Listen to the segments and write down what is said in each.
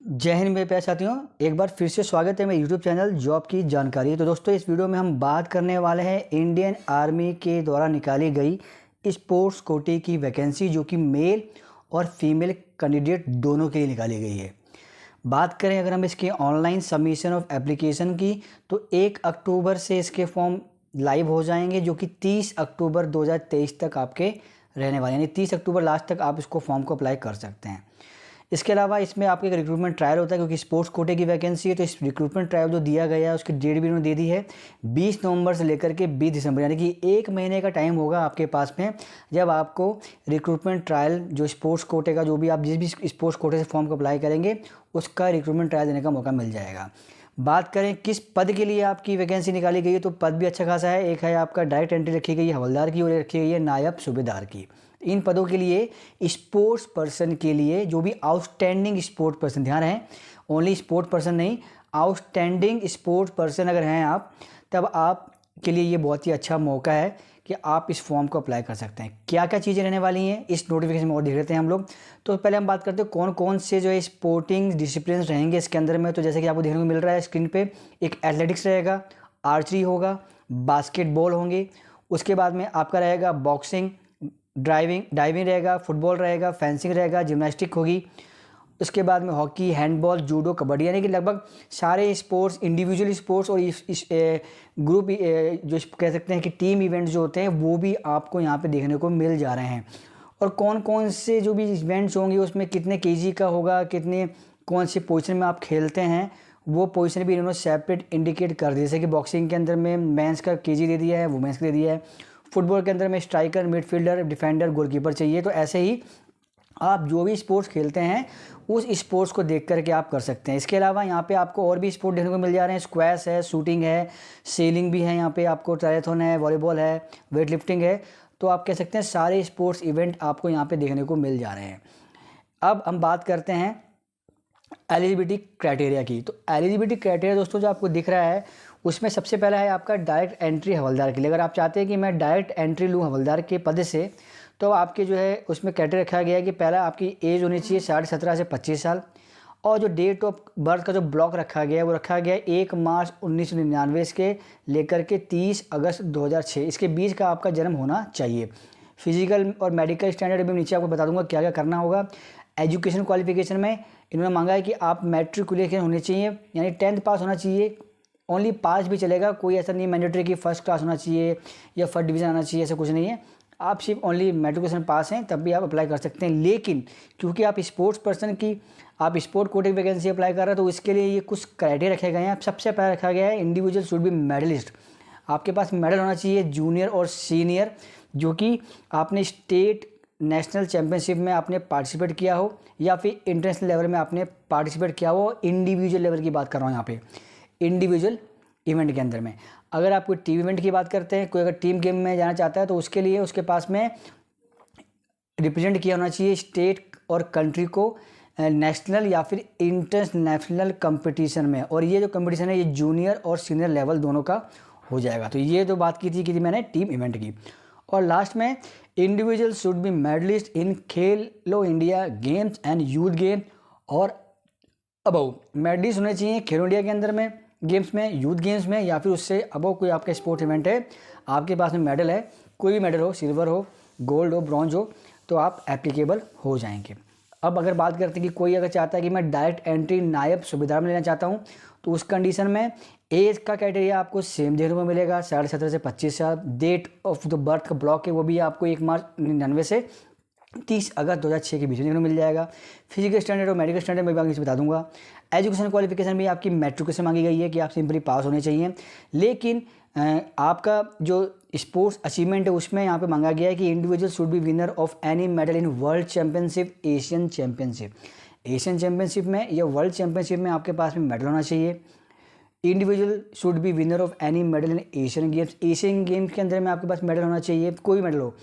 जय हिंद मेरे प्यारे साथियों, एक बार फिर से स्वागत है मेरे यूट्यूब चैनल जॉब की जानकारी। तो दोस्तों, इस वीडियो में हम बात करने वाले हैं इंडियन आर्मी के द्वारा निकाली गई स्पोर्ट्स कोटे की वैकेंसी, जो कि मेल और फीमेल कैंडिडेट दोनों के लिए निकाली गई है। बात करें अगर हम इसके ऑनलाइन सबमिशन ऑफ एप्लीकेशन की, तो 1 अक्टूबर से इसके फॉर्म लाइव हो जाएंगे, जो कि 30 अक्टूबर 2023 तक आपके रहने वाले, यानी 30 अक्टूबर लास्ट तक आप इसको फॉर्म को अप्लाई कर सकते हैं। इसके अलावा इसमें आपके एक रिक्रूटमेंट ट्रायल होता है, क्योंकि स्पोर्ट्स कोटे की वैकेंसी है, तो इस रिक्रूटमेंट ट्रायल जो दिया गया है उसकी डेट भी उन्होंने दे दी है 20 नवंबर से लेकर के 20 दिसंबर, यानी कि 1 महीने का टाइम होगा आपके पास में, जब आपको रिक्रूटमेंट ट्रायल जो स्पोर्ट्स कोटे का, जो भी आप जिस भी स्पोर्ट्स कोटे से फॉर्म को अप्लाई करेंगे उसका रिक्रूटमेंट ट्रायल देने का मौका मिल जाएगा। बात करें किस पद के लिए आपकी वैकेंसी निकाली गई है, तो पद भी अच्छा खासा है। एक है आपका डायरेक्ट एंट्री रखी गई है हवलदार की, और रखी गई है नायब सूबेदार की। इन पदों के लिए स्पोर्ट्स पर्सन के लिए, जो भी आउटस्टैंडिंग स्पोर्ट्स पर्सन, ध्यान है ओनली स्पोर्ट्स पर्सन नहीं, आउटस्टैंडिंग स्पोर्ट्स पर्सन अगर हैं आप, तब आप के लिए ये बहुत ही अच्छा मौका है कि आप इस फॉर्म को अप्लाई कर सकते हैं। क्या क्या चीज़ें रहने वाली हैं इस नोटिफिकेशन में और देख लेते हैं हम लोग। तो पहले हम बात करते हैं कौन कौन से जो है स्पोर्टिंग डिसिप्लिन रहेंगे इसके अंदर में। तो जैसे कि आपको देखने को मिल रहा है स्क्रीन पे, एक एथलेटिक्स रहेगा, आर्चरी होगा, बास्केटबॉल होंगे, उसके बाद में आपका रहेगा बॉक्सिंग, डाइविंग रहेगा, फुटबॉल रहेगा, फेंसिंग रहेगा, जिम्नास्टिक होगी, उसके बाद में हॉकी, हैंडबॉल, जूडो, कबड्डी, यानी कि लगभग सारे स्पोर्ट्स, इंडिविजुअल स्पोर्ट्स और इस ग्रुप जो कह सकते हैं कि टीम इवेंट्स जो होते हैं वो भी आपको यहाँ पे देखने को मिल जा रहे हैं। और कौन कौन से जो भी इवेंट्स होंगे उसमें कितने केजी का होगा, कितने कौन से पोजीशन में आप खेलते हैं, वो पोजीशन भी इन्होंने सेपरेट इंडिकेट कर दिया। जैसे कि बॉक्सिंग के अंदर में मेंस का केजी दे दिया है, वुमेंस का दे दिया है, फुटबॉल के अंदर में स्ट्राइकर, मिडफील्डर, डिफेंडर, गोलकीपर चाहिए। तो ऐसे ही आप जो भी स्पोर्ट्स खेलते हैं उस स्पोर्ट्स को देख करके आप कर सकते हैं। इसके अलावा यहाँ पे आपको और भी स्पोर्ट देखने को मिल जा रहे हैं, स्क्वैश है, शूटिंग है, सेलिंग भी है, यहाँ पे आपको ट्रायथन है, वॉलीबॉल है, वेट लिफ्टिंग है। तो आप कह सकते हैं सारे स्पोर्ट्स इवेंट आपको यहाँ पे देखने को मिल जा रहे हैं। अब हम बात करते हैं एलिजिबिलिटी क्राइटेरिया की। तो एलिजिबिलिटी क्राइटेरिया दोस्तों जो आपको दिख रहा है उसमें सबसे पहला है आपका डायरेक्ट एंट्री हवलदार के लिए। अगर आप चाहते हैं कि मैं डायरेक्ट एंट्री लूँ हवलदार के पद से, तो आपके जो है उसमें क्राइटेरिया रखा गया है कि पहला आपकी एज होनी चाहिए 17.5 से 25 साल, और जो डेट ऑफ बर्थ का जो ब्लॉक रखा गया है वो रखा गया है 1 मार्च 1999 के लेकर के 30 अगस्त 2006, इसके बीच का आपका जन्म होना चाहिए। फिजिकल और मेडिकल स्टैंडर्ड भी नीचे आपको बता दूंगा क्या क्या करना होगा। एजुकेशन क्वालिफिकेशन में इन्होंने मांगा है कि आप मैट्रिकुलेशन होने चाहिए, यानी 10th पास होना चाहिए, ओनली पास भी चलेगा, कोई ऐसा नहीं मैंडेटरी कि फर्स्ट क्लास होना चाहिए या फर्स्ट डिवीज़न आना चाहिए, ऐसा कुछ नहीं है। आप सिर्फ ओनली मैट्रिकुलेशन पास हैं तब भी आप अप्लाई कर सकते हैं। लेकिन क्योंकि आप स्पोर्ट्स पर्सन की, आप स्पोर्ट कोटे की वैकेंसी अप्लाई कर रहे हैं, तो इसके लिए ये कुछ क्राइटेरिया रखे गए हैं। सबसे पहले रखा गया है इंडिविजुअल शुड बी मेडलिस्ट, आपके पास मेडल होना चाहिए जूनियर और सीनियर, जो कि आपने स्टेट नेशनल चैम्पियनशिप में आपने पार्टिसिपेट किया हो या फिर इंटरनेशनल लेवल में आपने पार्टिसिपेट किया हो। इंडिविजुअल लेवल की बात कर रहा हूँ यहाँ पे, इंडिविजुअल इवेंट के अंदर में। अगर आप कोई टीम इवेंट की बात करते हैं, कोई अगर टीम गेम में जाना चाहता है, तो उसके लिए उसके पास में रिप्रेजेंट किया होना चाहिए स्टेट और कंट्री को नेशनल या फिर इंटरनेशनल कंपटीशन में। और ये जो कंपटीशन है ये जूनियर और सीनियर लेवल दोनों का हो जाएगा। तो ये तो बात की थी कि मैंने टीम इवेंट की। और लास्ट में individual should be medallist in Khelo India games and youth game और अबव। मेडलिस्ट होने चाहिए खेलो इंडिया के अंदर में, गेम्स में, यूथ गेम्स में, या फिर उससे अबव कोई आपका स्पोर्ट इवेंट है, आपके पास में मेडल है, कोई भी मेडल हो, सिल्वर हो, गोल्ड हो, ब्रॉन्ज हो, तो आप एप्लीकेबल हो जाएंगे। अब अगर बात करते हैं कि कोई अगर चाहता है कि मैं डायरेक्ट एंट्री नायब सूबेदार में लेना चाहता हूँ, तो उस कंडीशन में एज का क्राइटेरिया आपको सेम देखने को मिलेगा, 17.5 से 25 साल। डेट ऑफ द बर्थ का ब्लॉक है वो भी आपको 1 मार्च 1999 से 30 अगस्त 2006 के बीच में देखने को मिल जाएगा। फिजिकल स्टैंडर्ड और मेडिकल स्टैंडर्ड मैं भी बता दूंगा। एजुकेशन क्वालिफिकेशन भी आपकी मैट्रिकुलेशन मांगी गई है कि आप सिंपली पास होने चाहिए। लेकिन आपका जो स्पोर्ट्स अचीवमेंट है उसमें यहाँ पे मांगा गया है कि individual should be winner of any medal in world championship, Asian championship. Asian championship में या वर्ल्ड चैंपियनशिप में आपके पास में मेडल होना चाहिए। Individual should be winner of any medal in Asian games, Asian games के अंदर में आपके पास मेडल होना चाहिए, कोई मेडल हो।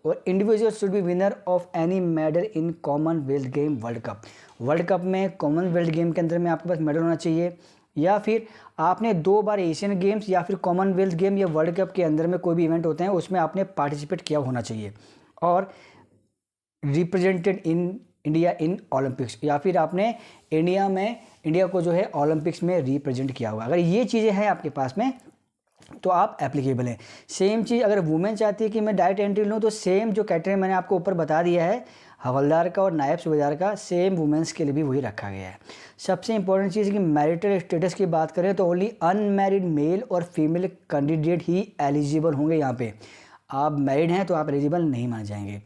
और individual should be winner of any medal in Commonwealth game world cup, world cup में कॉमनवेल्थ गेम के अंदर में आपके पास मेडल होना चाहिए, या फिर आपने 2 बार एशियन गेम्स या फिर कॉमनवेल्थ गेम या वर्ल्ड कप के अंदर में कोई भी इवेंट होते हैं उसमें आपने पार्टिसिपेट किया होना चाहिए। और represented in India in Olympics, या फिर आपने इंडिया को जो है ओलंपिक्स में रिप्रेजेंट किया हुआ। अगर ये चीज़ें हैं आपके पास में तो आप एप्लीकेबल हैं। सेम चीज़ अगर वुमेन चाहती है कि मैं डायरेक्ट एंट्री लूँ, तो सेम जो कैटेगरी मैंने आपको ऊपर बता दिया है हवलदार का और नायब सूबेदार का, सेम वुमेन्स के लिए भी वही रखा गया है। सबसे इंपॉर्टेंट चीज़ कि मैरिटल स्टेटस की बात करें तो ओनली अनमैरिड मेल और फीमेल कैंडिडेट ही एलिजिबल होंगे। यहाँ पे आप मैरिड हैं तो आप एलिजिबल नहीं माने जाएंगे।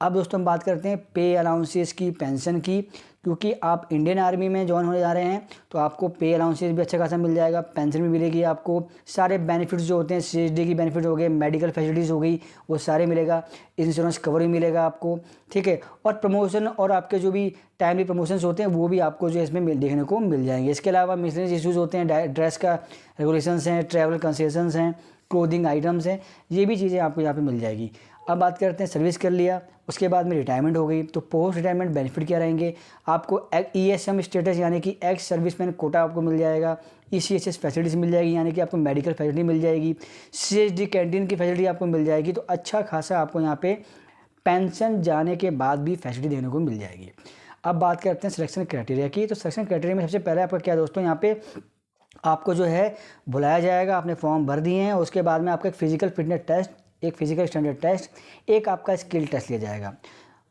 अब दोस्तों हम बात करते हैं पे अलाउंसेस की, पेंशन की, क्योंकि आप इंडियन आर्मी में ज्वाइन होने जा रहे हैं तो आपको पे अलाउंसेस भी अच्छा खासा मिल जाएगा, पेंशन भी मिलेगी आपको, सारे बेनिफिट्स जो होते हैं CSD की बेनिफिट हो गए, मेडिकल फैसिलिटीज़ हो गई, वो सारे मिलेगा, इंश्योरेंस कवर भी मिलेगा आपको, ठीक है। और प्रमोशन और आपके जो भी टाइमली प्रमोशंस होते हैं वो भी आपको जो है इसमें देखने को मिल जाएंगे। इसके अलावा मिसलेनियस इश्यूज़ होते हैं, ड्रेस का रेगुलेशंस हैं, ट्रैवल कंसेशंस हैं, क्लोथिंग आइटम्स हैं, ये भी चीज़ें आपको यहाँ पे मिल जाएगी। अब बात करते हैं सर्विस कर लिया, उसके बाद में रिटायरमेंट हो गई, तो पोस्ट रिटायरमेंट बेनिफिट क्या रहेंगे आपको? ESM स्टेटस यानी कि एक्स सर्विसमैन कोटा आपको मिल जाएगा, ECHS फैसिलिटीज़ मिल जाएगी यानी कि आपको मेडिकल फैसिलिटी मिल जाएगी, CSD कैंटीन की फैसिलिटी आपको मिल जाएगी। तो अच्छा खासा आपको यहाँ पे पेंशन जाने के बाद भी फैसिलिटी देने को मिल जाएगी। अब बात करते हैं सिलेक्शन क्राइटेरिया की। तो सिलेक्शन क्राइटेरिया में सबसे पहले आपका क्या दोस्तों, यहाँ पे आपको जो है बुलाया जाएगा, आपने फॉर्म भर दिए हैं, उसके बाद में आपका एक फिजिकल फिटनेस टेस्ट, एक फिजिकल स्टैंडर्ड टेस्ट, एक आपका स्किल टेस्ट लिया जाएगा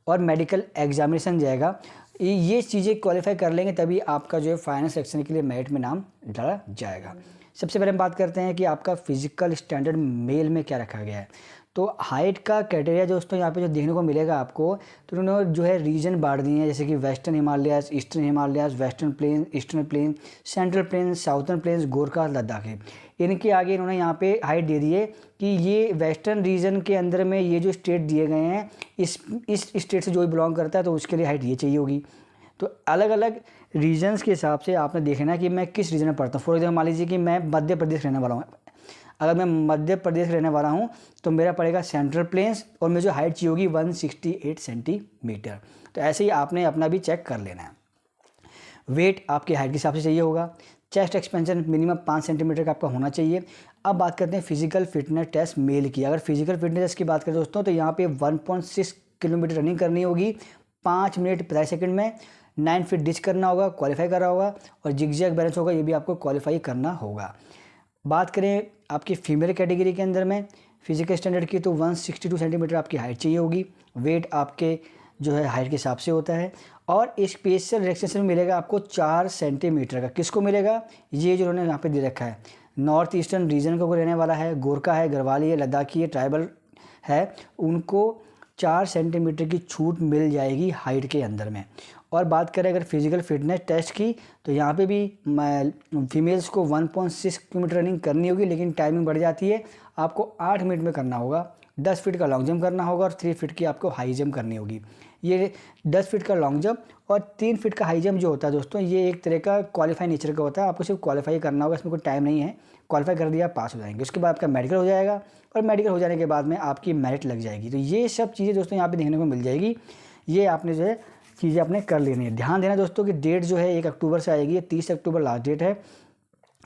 और मेडिकल एग्जामिनेशन जाएगा। ये चीज़ें क्वालिफाई कर लेंगे तभी आपका जो है फाइनल सेक्शन के लिए मेरिट में नाम डाला जाएगा। सबसे पहले हम बात करते हैं कि आपका फिजिकल स्टैंडर्ड मेल में क्या रखा गया है। तो हाइट का क्राइटेरिया दोस्तों यहाँ पे जो देखने को मिलेगा आपको, तो उन्होंने जो है रीजन बांट दिए हैं, जैसे कि western Himalayas, eastern Himalayas, western plain, eastern plain, central plain, southern plains, Gorkha, Ladakh है। इनके आगे इन्होंने यहाँ पे हाइट दे दी है कि ये वेस्टर्न रीजन के अंदर में ये जो स्टेट दिए गए हैं, इस स्टेट से जो भी बिलोंग करता है तो उसके लिए हाइट ये चाहिए होगी। तो अलग अलग रीजन्स के हिसाब से आपने देखना कि मैं किस रीजन में पढ़ता हूँ। फॉर एग्जाम्पल मान लीजिए कि मैं मध्य प्रदेश रहने वाला हूँ, अगर मैं मध्य प्रदेश रहने वाला हूँ तो मेरा पड़ेगा सेंट्रल प्लेन्स और मुझे जो हाइट चाहिए होगी 168 सेंटीमीटर। तो ऐसे ही आपने अपना भी चेक कर लेना है। वेट आपके हाइट के हिसाब से चाहिए होगा। चेस्ट एक्सपेंशन मिनिमम 5 सेंटीमीटर का आपका होना चाहिए। अब बात करते हैं फिजिकल फिटनेस टेस्ट मेल की। अगर फिजिकल फिटनेस टेस्ट की बात करें दोस्तों तो यहाँ पे 1.6 किलोमीटर रनिंग करनी होगी 5 मिनट 50 सेकंड में, 9 फीट डिच करना होगा, क्वालिफाई करना होगा, और जिगजैग बैलेंस होगा, ये भी आपको क्वालिफाई करना होगा। बात करें आपकी फीमेल कैटेगरी के अंदर में फिजिकल स्टैंडर्ड की, तो 162 सेंटीमीटर आपकी हाइट चाहिए होगी। वेट आपके जो है हाइट के हिसाब से होता है। और स्पेशल रिलैक्सेशन मिलेगा आपको 4 सेंटीमीटर का। किसको मिलेगा? ये जो उन्होंने यहाँ पे दे रखा है, नॉर्थ ईस्टर्न रीजन का कोई रहने वाला है, गोरखा है, गढ़वाली है, लद्दाखी है, ट्राइबल है, उनको 4 सेंटीमीटर की छूट मिल जाएगी हाइट के अंदर में। और बात करें अगर फिजिकल फिटनेस टेस्ट की, तो यहाँ पे भी फीमेल्स को 1.6 किलोमीटर रनिंग करनी होगी, लेकिन टाइमिंग बढ़ जाती है, आपको 8 मिनट में करना होगा। 10 फीट का लॉन्ग जंप करना होगा और 3 फीट की आपको हाई जंप करनी होगी। ये 10 फीट का लॉन्ग जंप और 3 फीट का हाई जंप जो होता है दोस्तों, ये एक तरह का क्वालिफाई नेचर का होता है, आपको सिर्फ क्वालिफाई करना होगा, इसमें कोई टाइम नहीं है, क्वालिफाई कर दिया पास हो जाएंगे। उसके बाद आपका मेडिकल हो जाएगा और मेडिकल हो जाने के बाद में आपकी मेरिट लग जाएगी। तो ये सब चीज़ें दोस्तों यहाँ पे देखने को मिल जाएगी। ये आपने जो है चीज़ें आपने कर लेनी है। ध्यान देना दोस्तों कि डेट जो है 1 अक्टूबर से आएगी, 30 अक्टूबर लास्ट डेट है,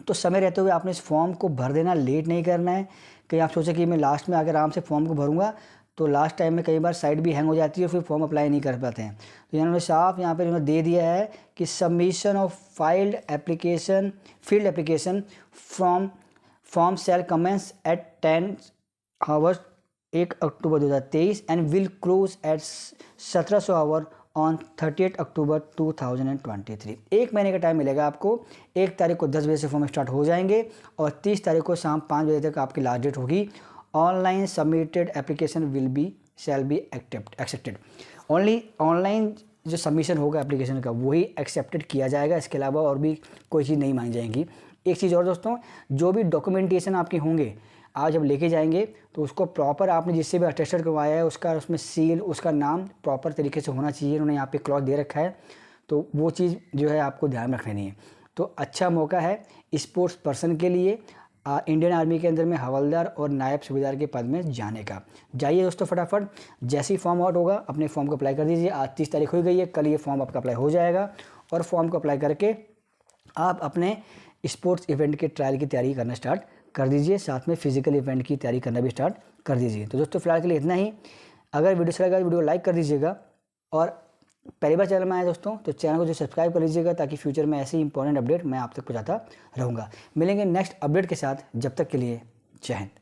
तो समय रहते हुए आपने इस फॉर्म को भर देना, लेट नहीं करना है। कहीं आप सोचें कि मैं लास्ट में आकर आराम से फॉर्म को भरूंगा, तो लास्ट टाइम में कई बार साइट भी हैंग हो जाती है, फिर फॉर्म अप्लाई नहीं कर पाते हैं। तो इन्होंने साफ यहाँ पर इन्होंने दे दिया है कि submission of field application form shall commence at 10 hours 1 October 2023 and will close at 1700 hour on 38 October 2023। 1 महीने का टाइम मिलेगा आपको। 1 तारीख को 10 बजे से फॉर्म स्टार्ट हो जाएंगे और 30 तारीख को शाम 5 बजे तक आपकी लास्ट डेट होगी। Online submitted application shall be accepted. Only online जो सबमिशन होगा एप्लीकेशन का वही एक्सेप्टेड किया जाएगा, इसके अलावा और भी कोई चीज़ नहीं मांगी जाएंगी। एक चीज़ और दोस्तों, जो भी डॉक्यूमेंटेशन आपके होंगे आप जब लेके जाएंगे तो उसको प्रॉपर आपने जिससे भी अटेस्टेड करवाया है उसका उसमें सील, उसका नाम प्रॉपर तरीके से होना चाहिए। उन्होंने यहाँ पे क्लॉथ दे रखा है, तो वो चीज़ जो है आपको ध्यान रखनी है। तो अच्छा मौका है स्पोर्ट्स पर्सन के लिए इंडियन आर्मी के अंदर में हवलदार और नायब सूबेदार के पद में जाने का। जाइए दोस्तों फटाफट, जैसे ही फॉर्म आउट होगा अपने फॉर्म को अप्लाई कर दीजिए। आज 30 तारीख हो गई है, कल ये फॉर्म आपका अप्लाई हो जाएगा और फॉर्म को अप्लाई करके आप अपने स्पोर्ट्स इवेंट के ट्रायल की तैयारी करना स्टार्ट कर दीजिए, साथ में फिजिकल इवेंट की तैयारी करना भी स्टार्ट कर दीजिए। तो दोस्तों फिलहाल के लिए इतना ही। अगर वीडियो अच्छा लगा वीडियो लाइक कर दीजिएगा और पहली बार चैनल में आए दोस्तों तो चैनल को जो सब्सक्राइब कर लीजिएगा, ताकि फ्यूचर में ऐसी इंपॉर्टेंट अपडेट मैं आप तक पहुंचाता रहूँगा। मिलेंगे नेक्स्ट अपडेट के साथ, जब तक के लिए जय हिंद।